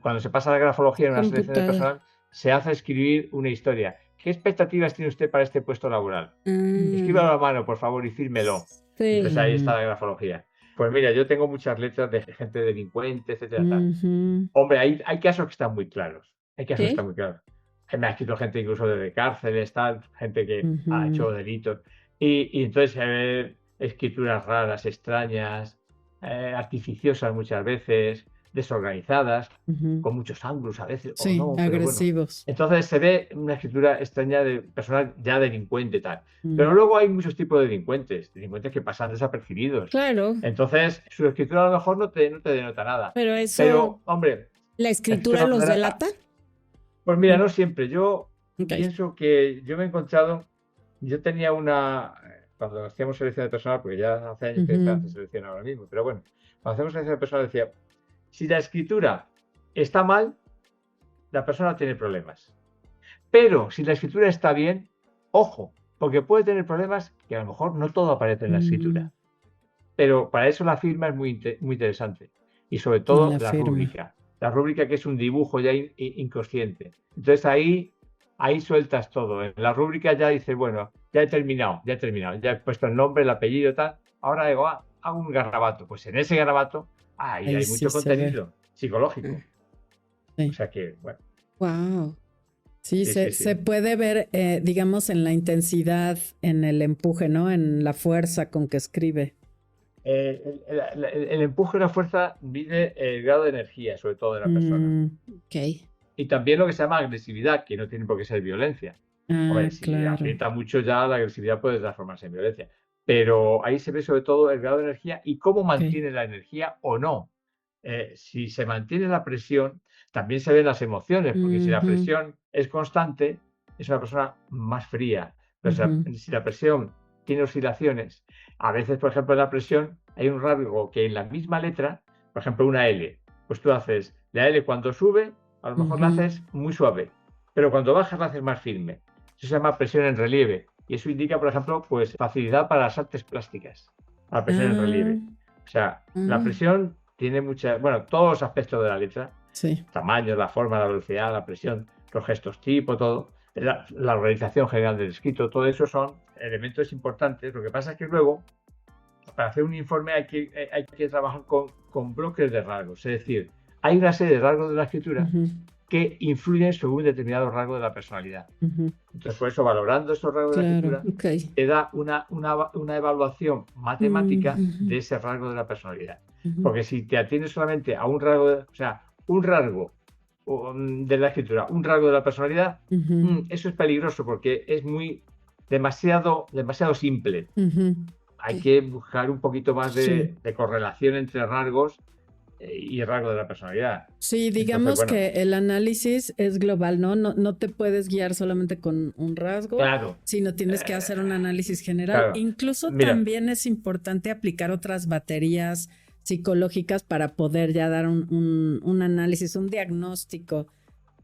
cuando se pasa a la grafología en una selección de personal, se hace escribir una historia. ¿Qué expectativas tiene usted para este puesto laboral? Escríbalo a mano, por favor, y fírmelo. Sí. Entonces ahí está la grafología. Pues mira, yo tengo muchas letras de gente delincuente, etcétera, tal. Hombre, hay casos que están muy claros. Hay casos que están muy claros. Me ha escrito gente incluso desde cárceles, tal, gente que ha hecho delitos. Y entonces escrituras raras, extrañas, artificiosas muchas veces, desorganizadas, con muchos ángulos a veces. Sí, o no, agresivos. Bueno. Entonces se ve una escritura extraña de personal ya delincuente tal. Pero luego hay muchos tipos de delincuentes que pasan desapercibidos. Claro. Entonces su escritura a lo mejor no te denota nada. Pero hombre... ¿La escritura los delata? Pues mira, no siempre. Yo pienso que yo me he encontrado... Yo tenía cuando hacíamos selección de personal, porque ya hace años que hace selección ahora mismo, pero bueno, cuando hacemos selección de personal decía... Si la escritura está mal, la persona tiene problemas. Pero si la escritura está bien, ojo, porque puede tener problemas que a lo mejor no todo aparece en la escritura. Pero para eso la firma es muy interesante. Y sobre todo la rúbrica. La rúbrica que es un dibujo ya inconsciente. Entonces ahí sueltas todo. En la rúbrica ya dices, bueno, ya he terminado. Ya he puesto el nombre, el apellido, tal. Ahora digo, hago un garabato. Pues en ese garabato hay mucho contenido psicológico. Sí. O sea que, bueno. Wow. Sí, se puede ver, digamos, en la intensidad, en el empuje, ¿no? En la fuerza con que escribe. El empuje y la fuerza mide el grado de energía, sobre todo de la persona. Y también lo que se llama agresividad, que no tiene por qué ser violencia. Hombre, si aprieta mucho ya, la agresividad puede transformarse en violencia. Pero ahí se ve sobre todo el grado de energía y cómo mantiene la energía o no. Si se mantiene la presión, también se ven las emociones, porque si la presión es constante, es una persona más fría. Pero si la presión tiene oscilaciones, a veces, por ejemplo, en la presión hay un rasgo que en la misma letra, por ejemplo, una L, pues tú haces la L cuando sube, a lo mejor la haces muy suave, pero cuando bajas la haces más firme. Eso se llama presión en relieve. Y eso indica, por ejemplo, pues facilidad para las artes plásticas, la presión en relieve. O sea, la presión tiene todos los aspectos de la letra, tamaño, la forma, la velocidad, la presión, los gestos tipo, todo, la organización general del escrito, todo eso son elementos importantes. Lo que pasa es que luego, para hacer un informe hay que trabajar con bloques de rasgos, es decir, hay una serie de rasgos de la escritura que influyen sobre un determinado rasgo de la personalidad. Entonces, por eso, valorando esos rasgos de la escritura, te da una evaluación matemática de ese rasgo de la personalidad. Porque si te atienes solamente a un rasgo, un rasgo de la escritura, un rasgo de la personalidad, eso es peligroso porque es demasiado simple. Hay que buscar un poquito más de correlación entre rasgos y rasgos de la personalidad. Sí, digamos Entonces, bueno, que el análisis es global, ¿no? No te puedes guiar solamente con un rasgo, claro, sino tienes que hacer un análisis general. claro. Incluso Mira, también es importante aplicar otras baterías psicológicas para poder ya dar un análisis, un diagnóstico,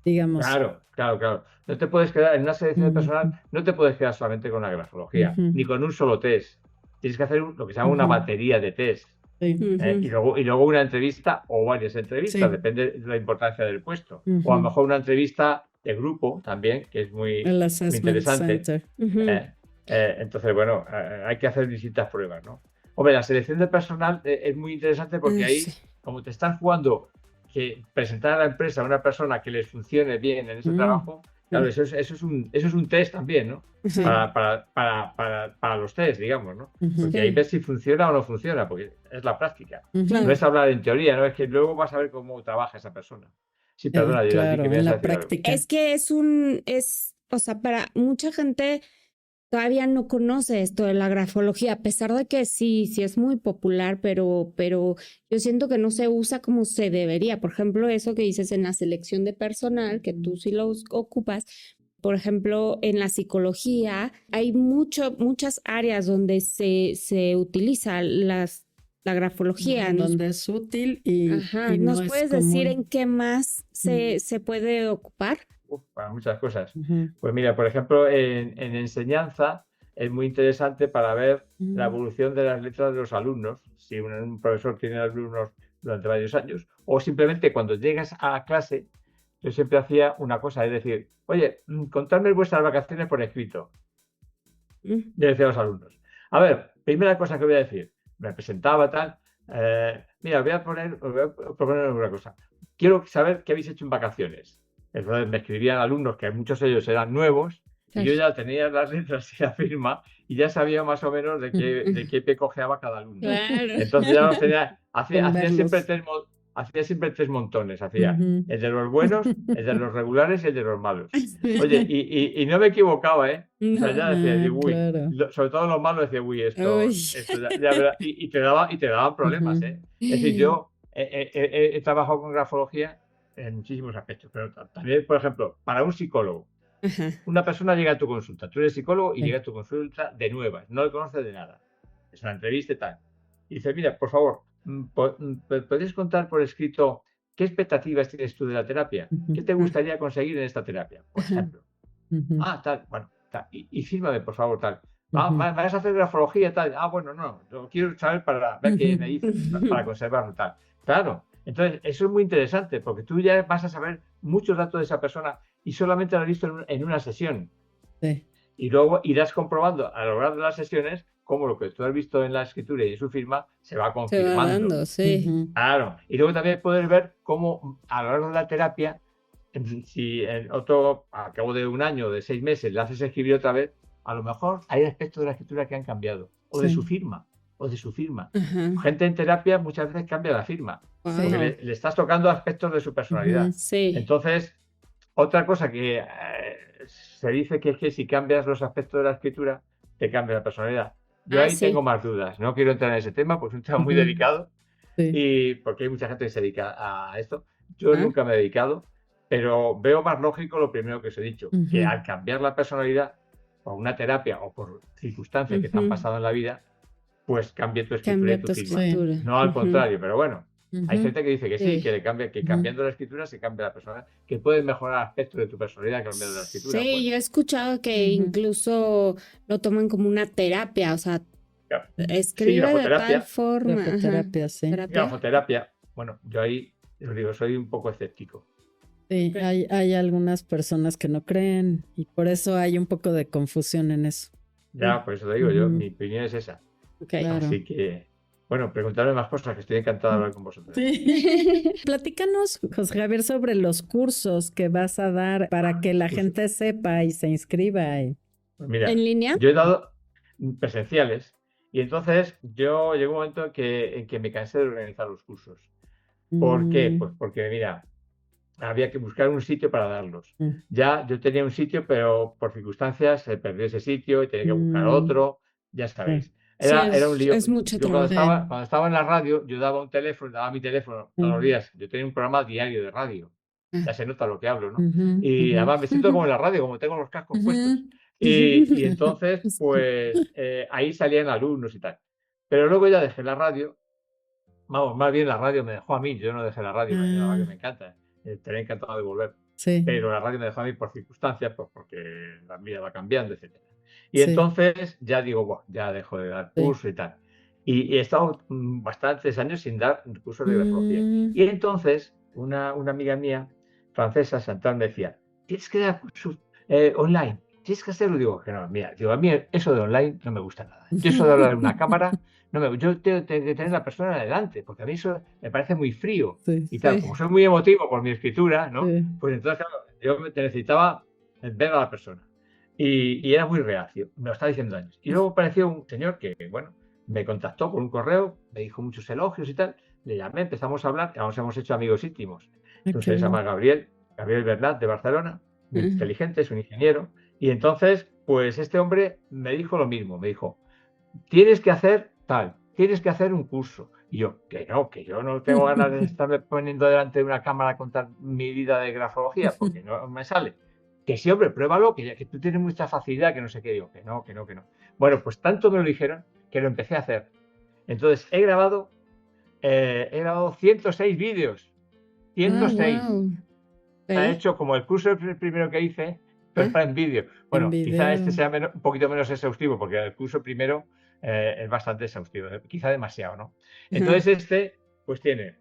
digamos. claro. No te puedes quedar en una selección de Ujú, personal, no te puedes quedar solamente con la grafología, ujú, ni con un solo test. Tienes que hacer lo que se llama una ujú. batería de test. Sí, Y luego una entrevista o varias entrevistas, sí. depende de la importancia del puesto. O a lo Ujú. mejor una entrevista de grupo también, que es El muy Assessment interesante. Center. Entonces, bueno, hay que hacer distintas pruebas, ¿no? Hombre, la selección de personal es muy interesante porque Sí. ahí, como te están jugando que presentar a la empresa a una persona que les funcione bien en ese trabajo, claro, eso es un test también, ¿no? Sí. Para los test, digamos, ¿no? Ujú, Porque ahí ves si funciona o no funciona, porque es la práctica. ujú. No es hablar en teoría, ¿no? Es que luego vas a ver cómo trabaja esa persona. Sí, perdona, Geraldine, Claro, que me en ibas a la decir algo. práctica. Es que o sea, para mucha gente todavía no conoce esto de la grafología, a pesar de que sí es muy popular, pero yo siento que no se usa como se debería. Por ejemplo, eso que dices en la selección de personal, que tú sí lo ocupas. Por ejemplo, en la psicología hay muchas áreas donde se utiliza la grafología. Donde es útil Ajá. y ¿Nos no es puedes decir común. en qué más se puede ocupar? Para muchas cosas. Ujú. Pues mira, por ejemplo, en enseñanza es muy interesante para ver la evolución de las letras de los alumnos, si un profesor tiene alumnos durante varios años, o simplemente cuando llegas a clase, yo siempre hacía una cosa, es decir, oye, contadme vuestras vacaciones por escrito, Mm. le decía a los alumnos. A ver, primera cosa que voy a decir, me presentaba tal, mira, os voy a proponer una cosa, quiero saber qué habéis hecho en vacaciones. Entonces me escribían alumnos, que muchos de ellos eran nuevos, y yo ya tenía las letras y la firma, y ya sabía más o menos de qué pie cojeaba cada alumno. Claro. Entonces ya los tenía, Sin hacía siempre verlos. tres montones, hacía Ujú. el de los buenos, el de los regulares y el de los malos. Oye, y no me equivocaba, ¿eh? O sea, ya decía, digo, uy, Claro. sobre todo los malos decía, uy, Uy. esto ya verás, y te daban problemas, Ujú. ¿eh? Es decir, yo he trabajado con grafología en muchísimos aspectos, pero también, por ejemplo, para un psicólogo, Ajá. una persona llega a tu consulta, tú eres psicólogo y Sí. llega a tu consulta de nuevas, no le conoces de nada, es una entrevista y tal. Y dice, mira, por favor, ¿podrías contar por escrito qué expectativas tienes tú de la terapia? ¿Qué te gustaría conseguir en esta terapia, por ejemplo? Ujú. Ah, tal, bueno, tal. Y fírmame, por favor, tal. Ujú. ¿Me vas a hacer grafología tal? Ah, bueno, no, lo quiero saber para ver qué me dices, para conservarlo tal. Claro, entonces eso es muy interesante porque tú ya vas a saber muchos datos de esa persona y solamente lo has visto en una sesión. Sí. Y luego irás comprobando a lo largo de las sesiones cómo lo que tú has visto en la escritura y en su firma se va Se va confirmando. dando, sí. Ujú. Claro, y luego también puedes ver cómo a lo largo de la terapia, si a cabo de un año, de 6 meses, le haces escribir otra vez, a lo mejor hay aspectos de la escritura que han cambiado, o de Sí. su firma, o de su firma. Ajá. Gente en terapia muchas veces cambia la firma, Wow. porque le estás tocando aspectos de su personalidad. Ujú. Sí. Entonces, otra cosa que se dice que es que si cambias los aspectos de la escritura, te cambia la personalidad. Yo ahí Sí. tengo más dudas, no quiero entrar en ese tema, porque es un tema muy Ujú. delicado, Sí. y porque hay mucha gente que se dedica a esto. Yo Ah. nunca me he dedicado, pero veo más lógico lo primero que os he dicho, que Ujú. al cambiar la personalidad por una terapia o por circunstancias que te han Ujú. pasado en la vida, pues cambie tu escritura Cambia y tu tu firma. escritura. No al Ujú. contrario, pero bueno, hay Ujú. gente que dice que sí, Sí. que cambiando la escritura se cambia la personalidad, que puedes mejorar aspectos de tu personalidad cambiando la escritura. Sí, Pues, yo he escuchado que Ujú. incluso lo toman como una terapia, o sea, ya. escribe de tal grafoterapia. forma. Ajá. Grafoterapia, sí. Terapia. Grafoterapia, bueno, yo ahí os digo, soy un poco escéptico. Sí, Ok. hay algunas personas que no creen y por eso hay un poco de confusión en eso. Ya, por eso te digo yo, Ujú. mi opinión es esa. Ok. Claro. Así que, bueno, preguntarme más cosas, que estoy encantado de hablar con vosotros. Sí. Platícanos, José Javier, sobre los cursos que vas a dar para que la Cursos. gente sepa y se inscriba. Pues mira, ¿En línea? yo he dado presenciales y entonces yo llegó un momento en que me cansé de organizar los cursos. ¿Por qué? Pues porque, mira, había que buscar un sitio para darlos. Ya yo tenía un sitio, pero por circunstancias se perdió ese sitio y tenía que buscar otro, ya sabéis. Era un lío. es mucho Yo cuando trabajo. cuando estaba en la radio, yo daba un teléfono, daba mi teléfono todos los días. Yo tenía un programa diario de radio. Ya se nota lo que hablo, ¿no? Y además me siento como en la radio, como tengo los cascos puestos. Y entonces, pues ahí salían alumnos y tal. Pero luego ya dejé la radio. Vamos, más bien la radio me dejó a mí. Yo no dejé la radio, la radio me encanta. Estaría encantado de volver. Sí, Pero la radio me dejó a mí por circunstancias, pues porque la vida va cambiando, etcétera. Y sí, entonces ya digo, bueno, ya dejo de dar sí. curso y tal. Y he estado bastantes años sin dar cursos de grafología. Y entonces una amiga mía, francesa, Chantal, me decía, tienes que dar cursos online, tienes que hacerlo. Digo, que no, mira, digo, a mí eso de online no me gusta nada. Yo eso de hablar en una cámara, yo tengo que tener la persona delante, porque a mí eso me parece muy frío. Sí, Y tal, sí. como soy muy emotivo por mi escritura, ¿no? sí. Pues entonces, claro, yo necesitaba ver a la persona. Y era muy reacio, me lo estaba diciendo años. Y luego apareció un señor que, bueno, me contactó por un correo, me dijo muchos elogios y tal. Le llamé, empezamos a hablar, y nos hemos hecho amigos íntimos. Entonces se llama Gabriel Bernat, de Barcelona, muy inteligente, es un ingeniero. Y entonces, pues este hombre me dijo lo mismo, me dijo, tienes que hacer tal, tienes que hacer un curso. Y yo, que yo no tengo ganas de estarme poniendo delante de una cámara a contar mi vida de grafología, porque no me sale. Que sí, hombre, pruébalo, que tú tienes mucha facilidad, que no sé qué. Digo, que no. Bueno, pues tanto me lo dijeron que lo empecé a hacer. Entonces, he grabado 106 vídeos. 106. Wow. Está hecho como el curso primero que hice, pero está en vídeo. Bueno, quizá este sea un poquito menos exhaustivo, porque el curso primero es bastante exhaustivo, quizá demasiado, ¿no? Entonces este, pues tiene,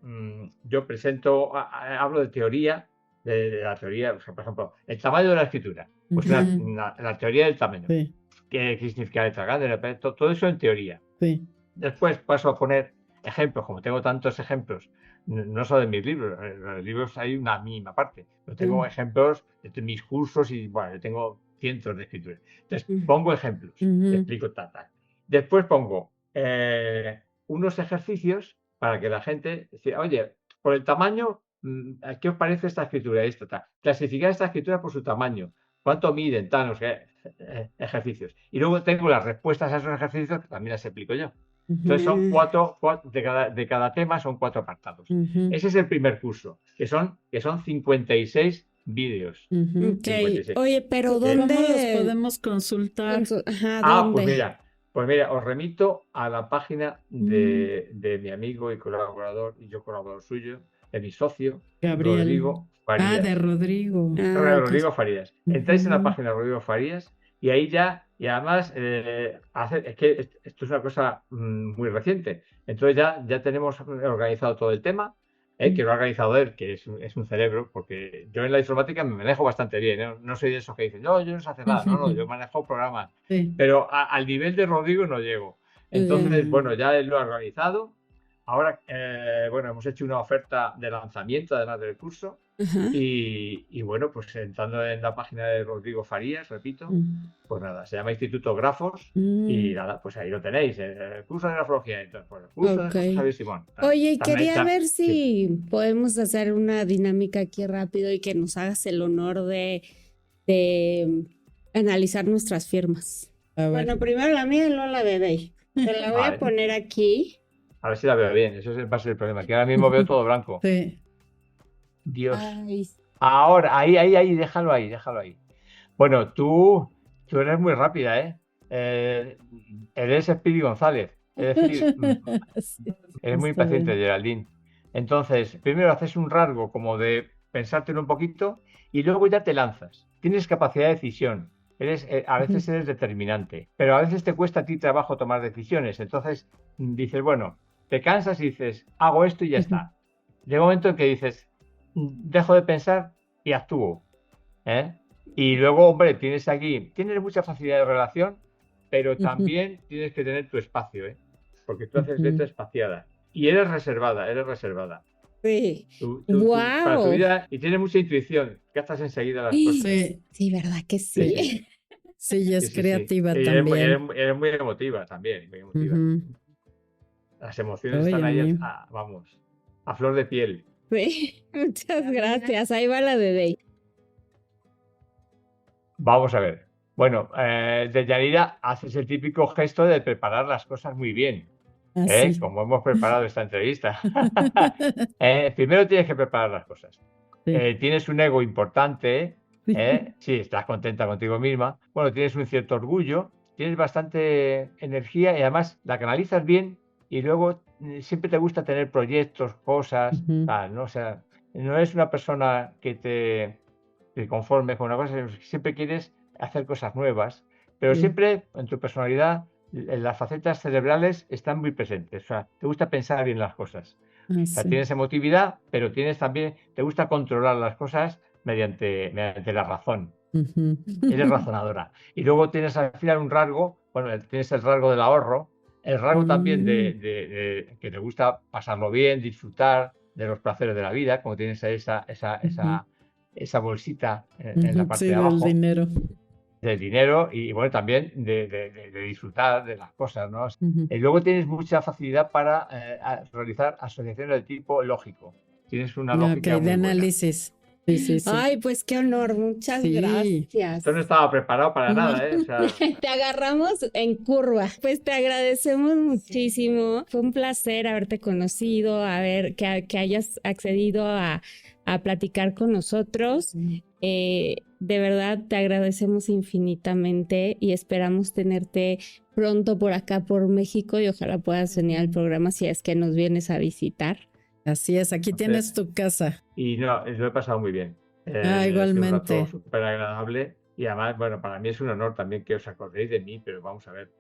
yo presento, hablo de teoría, de la teoría, por ejemplo, el tamaño de la escritura, pues la teoría del tamaño, Sí, qué significa letra grande, todo eso en teoría. sí. Después paso a poner ejemplos, como tengo tantos ejemplos, no solo de mis libros, en los libros hay una mínima parte, pero tengo ejemplos de mis cursos y bueno, yo tengo cientos de escrituras. Entonces pongo ejemplos, te explico tal. Después pongo unos ejercicios para que la gente diga, oye, por el tamaño, ¿qué os parece esta escritura? Esto, tal. Clasificar esta escritura por su tamaño. ¿Cuánto miden? Tal, no sé, ejercicios. Y luego tengo las respuestas a esos ejercicios que también las explico yo. Entonces son cuatro de cada tema son 4 apartados. Ese es el primer curso, que son 56 vídeos. Ok. 56. Oye, pero ¿Cómo ¿dónde los podemos consultar? ¿dónde? Pues mira, os remito a la página de mi amigo y colaborador, y yo colaborador suyo, de mi socio, Gabriel. Rodrigo Farías. De Rodrigo. Rodrigo Farías. Entráis en la página de Rodrigo Farías y ahí ya, y además, es que esto es una cosa muy reciente. Entonces ya tenemos organizado todo el tema, que lo ha organizado él, que es un cerebro, porque yo en la informática me manejo bastante bien, ¿eh? No soy de esos que dicen, no, yo no sé hacer nada, no, yo manejo programas, pero al nivel de Rodrigo no llego. Entonces, bueno, ya él lo ha organizado. Ahora, bueno, hemos hecho una oferta de lanzamiento, además del curso. Y bueno, pues entrando en la página de Rodrigo Farías, repito, pues nada, se llama Instituto Grafos y nada, pues ahí lo tenéis, el curso de grafología. Entonces, pues, el curso de Javier Simón. Oye, quería ver si podemos hacer una dinámica aquí rápido y que nos hagas el honor de analizar nuestras firmas. Bueno, primero la mía y luego la de Dey. Te la voy a poner aquí. A ver si la veo bien, eso va a ser el problema, que ahora mismo veo todo blanco. Sí. Dios. Ay. Ahora, ahí, déjalo ahí. Bueno, tú eres muy rápida, ¿eh? Eres Speedy González. Es decir, eres muy impaciente, Geraldine. Entonces, primero haces un rasgo como de pensártelo un poquito y luego ya te lanzas. Tienes capacidad de decisión. A veces eres determinante, pero a veces te cuesta a ti trabajo tomar decisiones. Entonces dices, bueno, te cansas y dices, hago esto y ya está. Llega un momento en que dices, dejo de pensar y actúo. Y luego, hombre, tienes mucha facilidad de relación, pero también tienes que tener tu espacio, porque tú haces letra espaciada y eres reservada. Sí. Para tu vida, y tienes mucha intuición, captas enseguida las cosas. Sí, ¿verdad que sí? Sí, y es creativa también. Eres muy emotiva también, muy emotiva. Las emociones están ahí, vamos, a flor de piel. Sí, muchas gracias. Ahí va la de Dey. Vamos a ver. Bueno, Deyanira, haces el típico gesto de preparar las cosas muy bien, Así. como hemos preparado esta entrevista. Primero tienes que preparar las cosas. Sí. Tienes un ego importante, sí, estás contenta contigo misma. Bueno, tienes un cierto orgullo, tienes bastante energía y además la canalizas bien y luego siempre te gusta tener proyectos, cosas, tal, ¿no? O sea, no eres una persona que te conformes con una cosa, sino que siempre quieres hacer cosas nuevas, pero siempre en tu personalidad las facetas cerebrales están muy presentes. O sea, te gusta pensar bien las cosas. O sea, tienes emotividad, pero te gusta controlar las cosas mediante la razón. Eres razonadora. Y luego tienes al final un rasgo, bueno, tienes el rasgo del ahorro, el rasgo también de que te gusta pasarlo bien, disfrutar de los placeres de la vida, como tienes esa bolsita en la parte de abajo. Del dinero y bueno, también de disfrutar de las cosas, ¿no? Y luego tienes mucha facilidad para realizar asociaciones de tipo lógico. Tienes una lógica muy de análisis. Sí. Ay, pues qué honor, muchas gracias. Esto no estaba preparado para nada, ¿eh? O sea... Te agarramos en curva. Pues te agradecemos muchísimo. Fue un placer haberte conocido, que hayas accedido a platicar con nosotros. De verdad te agradecemos infinitamente y esperamos tenerte pronto por acá, por México, y ojalá puedas venir al programa si es que nos vienes a visitar. Así es, aquí tienes tu casa. Y no, lo he pasado muy bien. Igualmente. Es un rato súper agradable y además, bueno, para mí es un honor también que os acordéis de mí, pero vamos a ver,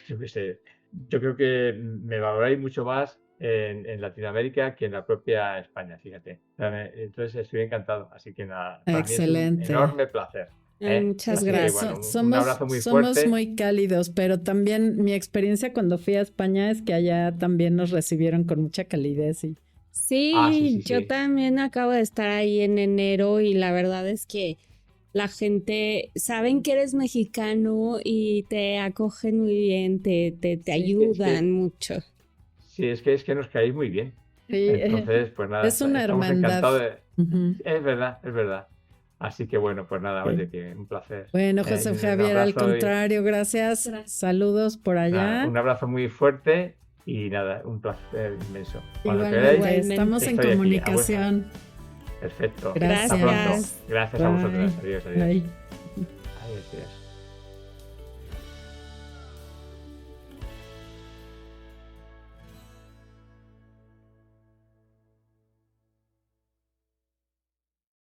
yo qué sé, yo creo que me valoráis mucho más en Latinoamérica que en la propia España, fíjate. Entonces estoy encantado, así que nada, para excelente. mí es un enorme placer. Muchas gracias. Bueno, un abrazo muy fuerte. Somos muy cálidos, pero también mi experiencia cuando fui a España es que allá también nos recibieron con mucha calidez. Sí, yo también acabo de estar ahí en enero y la verdad es que la gente saben que eres mexicano y te acogen muy bien, te ayudan mucho. Sí, es que nos caéis muy bien. Sí, entonces, pues nada, es una hermandad. Encantados Es verdad. Así que bueno, pues nada, oye, que un placer. Bueno, José Javier, al contrario, gracias. Saludos por allá. Nada, un abrazo muy fuerte y nada, un placer inmenso. Cuando queráis, estamos en comunicación. Perfecto. Gracias. Hasta pronto. Gracias a vosotros. Adiós. Bye. Adiós.